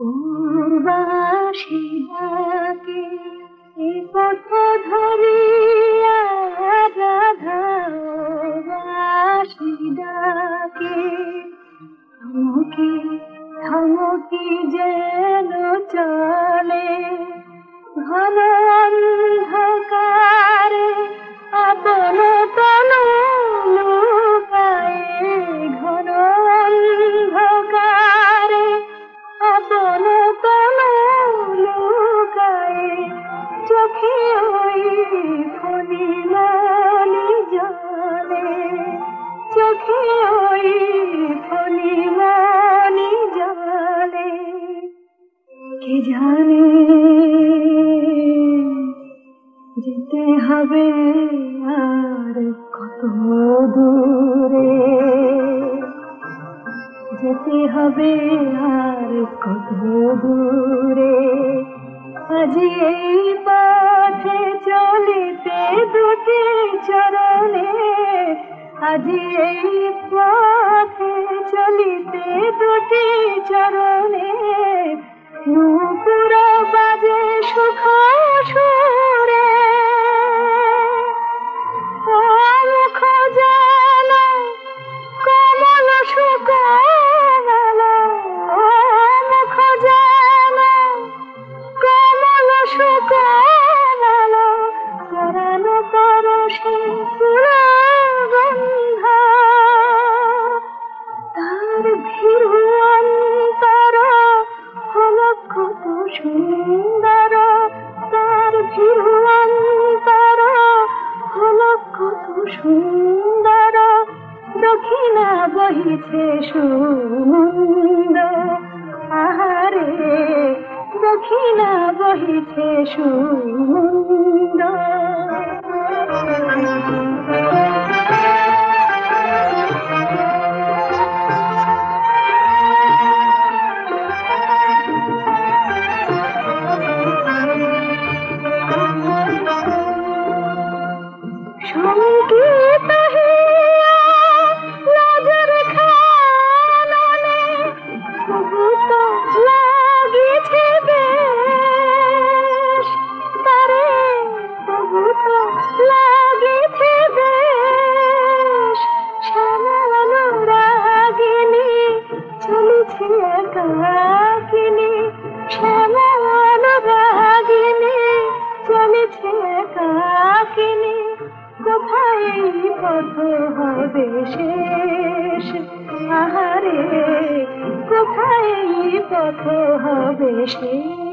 পূর্বাসী ডাকে এ পথ ধরিয়া রাধা বাসী ডাকে থমকে থমকে যেন চলে ঘন অন্ধকারে আপন তনু লুকায়ে ঘন অন্ধকারে আপন তনু লুকায়ে চোখে ওই ফণি মনি জলে চোখে ওই ফণি মনি জলে কে জানে যেতে হবে আর কত দূরে যেতে হবে আর কত দূরে আজি এই পথে চলিতে দুটি চরণে আজি এই পথে চলিতে দুটি চরণে নূপুর বাজে সুখ সুরে মুখ যেন কমল সুকোমল মুখ যেন কমল সুকোমল পরাণ পরশে সুরগন্ধ তার ভীরু অন্তর হলো কত সুন্দর তার ভীরু অন্তর হলো কত সুন্দর দক্ষিণা বহিছে সুমুন্দ আহারে দক্ষিণা বহিছে সুমুন্দ সংগীত নজর খাননে বহুত লাগিছে বেশ তারে বহুত লাগিছে বেশ শ্যামল রাগিনী চলেছে একাকিনী শ্যামল রাগিনী চলেছে একাকিনী কোথায় পথ হবে শেষ আহারে কোথায় পথ হবে শেষ